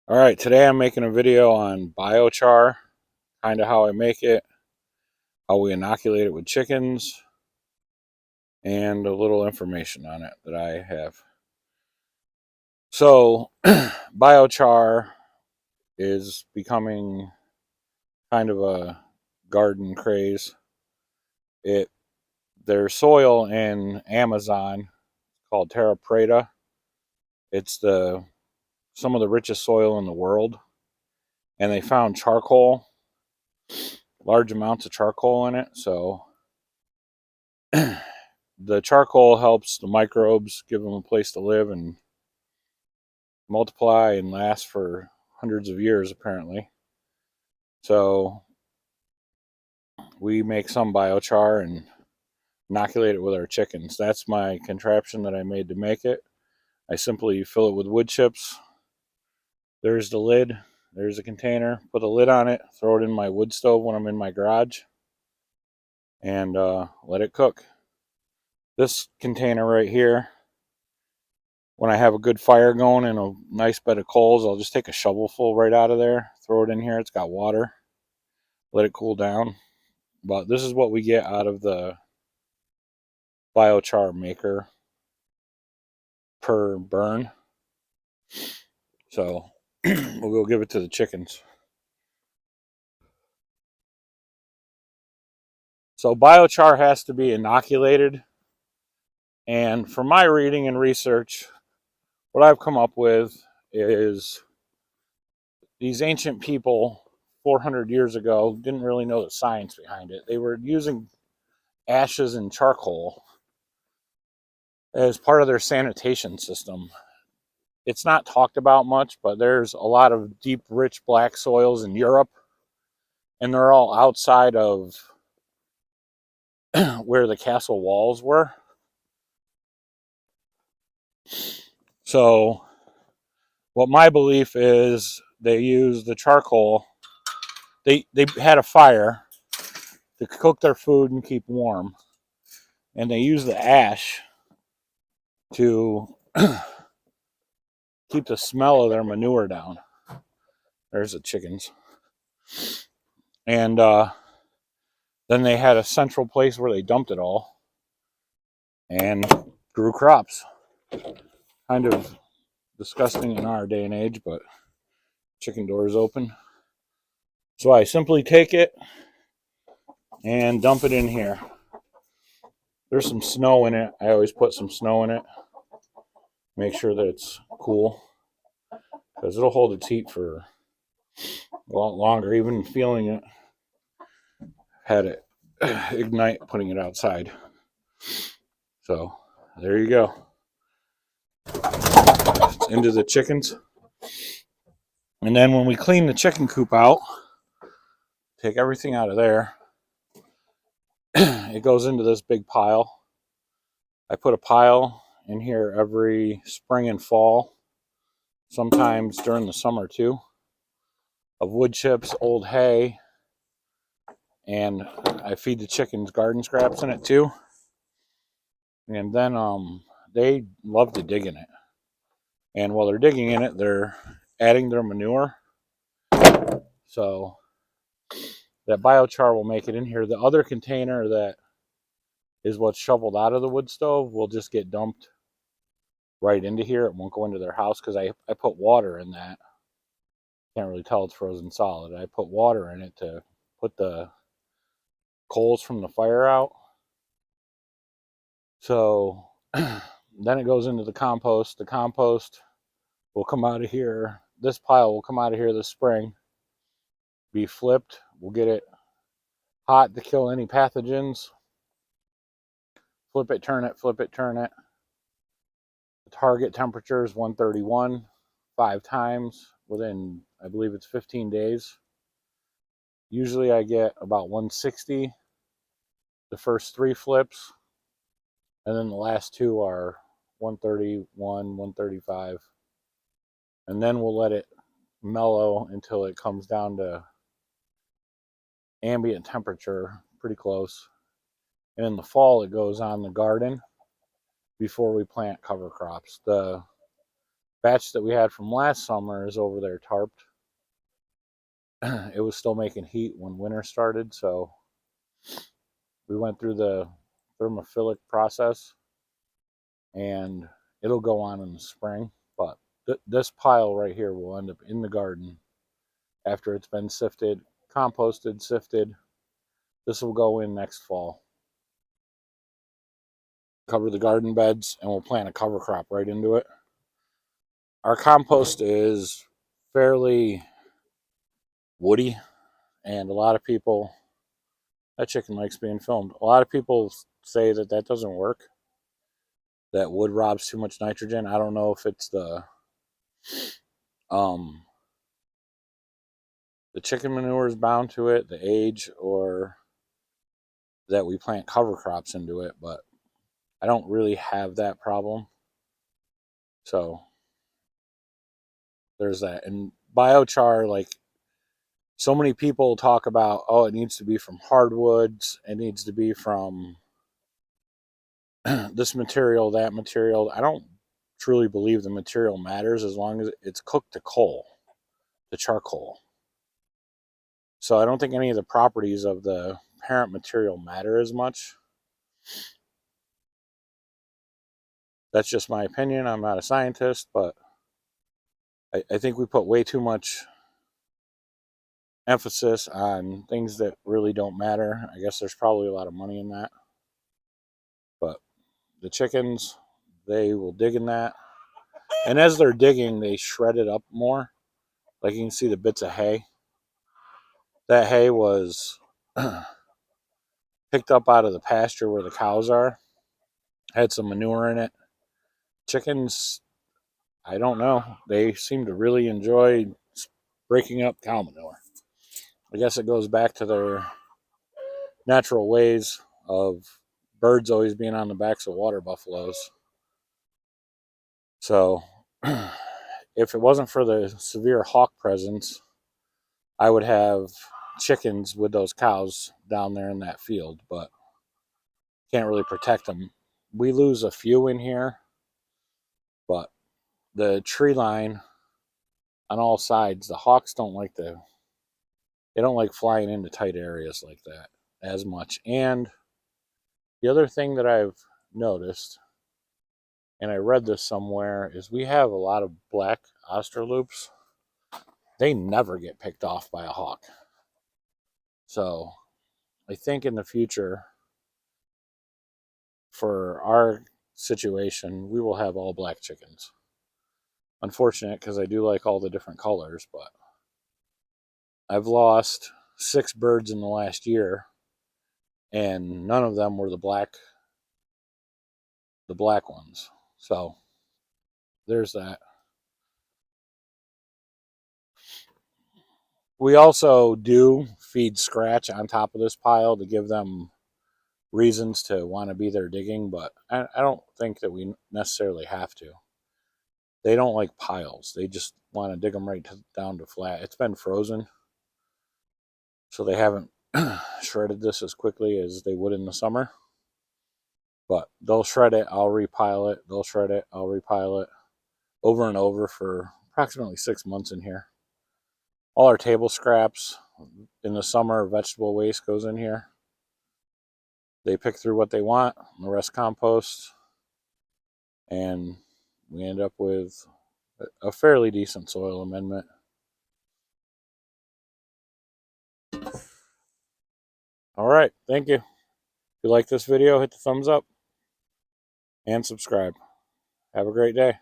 All right, today I'm making a video on biochar, kind of how I make it, how we inoculate it with chickens, and a little information on it that I have. So, biochar is becoming kind of a garden craze. It Their soil in Amazon called Terra Preta. It's the some of the richest soil in the world, and they found charcoal, large amounts of charcoal in it. So the charcoal helps the microbes, give them a place to live and multiply and last for hundreds of years, apparently. So we make some biochar and inoculate it with our chickens. That's my contraption that I made to make it. I simply fill it with wood chips. There's the lid. There's a container. Put a lid on it. Throw it in my wood stove when I'm in my garage, and let it cook. This container right here, when I have a good fire going and a nice bed of coals, I'll just take a shovelful right out of there, throw it in here. It's got water, let it cool down. But this is what we get out of the biochar maker per burn. So we'll go give it to the chickens. So biochar has to be inoculated. And from my reading and research, what I've come up with is these ancient people 400 years ago didn't really know the science behind it. They were using ashes and charcoal as part of their sanitation system. It's not talked about much, but there's a lot of deep, rich black soils in Europe, and they're all outside of where the castle walls were. So, what my belief is, they use the charcoal. They had a fire to cook their food and keep warm, and they use the ash to keep the smell of their manure down. There's the chickens. And then they had a central place where they dumped it all and grew crops. Kind of disgusting in our day and age, but chicken doors open. So I simply take it and dump it in here. There's some snow in it. I always put some snow in it. Make sure that it's cool, because it'll hold its heat for a lot longer. Even feeling it, had it ignite putting it outside. So there you go. It's into the chickens. And then when we clean the chicken coop out, take everything out of there, it goes into this big pile. I put a pile in here every spring and fall, sometimes during the summer too, of wood chips, old hay, and I feed the chickens garden scraps in it too. And then they love to dig in it. And while they're digging in it, they're adding their manure. So that biochar will make it in here. The other container that is what's shoveled out of the wood stove will just get dumped right into here. It won't go into their house because I put water in that. Can't really tell it's frozen solid. I put water in it to put the coals from the fire out. So then it goes into the compost. The compost will come out of here. This pile will come out of here this spring, be flipped. We'll get it hot to kill any pathogens. Flip it, turn it, flip it, turn it. The target temperature is 131 5 times within, I believe it's 15 days. Usually I get about 160 the first 3 flips, and then the last 2 are 131, 135. And then we'll let it mellow until it comes down to ambient temperature, pretty close. And in the fall, it goes on the garden before we plant cover crops. The batch that we had from last summer is over there tarped. It was still making heat when winter started, so we went through the thermophilic process, and it'll go on in the spring. But this pile right here will end up in the garden after it's been sifted, composted, sifted. This will go in next fall. Cover the garden beds, and we'll plant a cover crop right into it. Our compost is fairly woody, and a lot of people, that chicken likes being filmed. A lot of people say that that doesn't work, that wood robs too much nitrogen. I don't know if it's the chicken manure is bound to it, the age, or that we plant cover crops into it, but I don't really have that problem. So there's that. And biochar, like, so many people talk about, oh, it needs to be from hardwoods, it needs to be from this material, that material. I don't truly believe the material matters as long as it's cooked to coal, to charcoal. So I don't think any of the properties of the parent material matter as much. That's just my opinion. I'm not a scientist, but I think we put way too much emphasis on things that really don't matter. I guess there's probably a lot of money in that. But the chickens, they will dig in that. And as they're digging, they shred it up more. Like you can see the bits of hay. That hay was picked up out of the pasture where the cows are. Had some manure in it. Chickens, I don't know. They seem to really enjoy breaking up cow manure. I guess it goes back to their natural ways of birds always being on the backs of water buffaloes. So, if it wasn't for the severe hawk presence, I would have chickens with those cows down there in that field, but can't really protect them. We lose a few in here, but the tree line on all sides, the hawks don't like they don't like flying into tight areas like that as much. And the other thing that I've noticed, and I read this somewhere, is we have a lot of black Australoops. They never get picked off by a hawk. So I think in the future, for our situation, we will have all black chickens. Unfortunate, because I do like all the different colors, but I've lost 6 birds in the last year, and none of them were the black ones. So there's that. We also do feed scratch on top of this pile to give them reasons to want to be there digging, but I don't think that we necessarily have to. They don't like piles. They just want to dig them right down to flat. It's been frozen, so they haven't shredded this as quickly as they would in the summer. But they'll shred it, I'll repile it. They'll shred it, I'll repile it, over and over for approximately 6 months in here. All our table scraps in the summer, vegetable waste goes in here. They pick through what they want, the rest compost, and we end up with a fairly decent soil amendment. All right, thank you. If you like this video, hit the thumbs up and subscribe. Have a great day.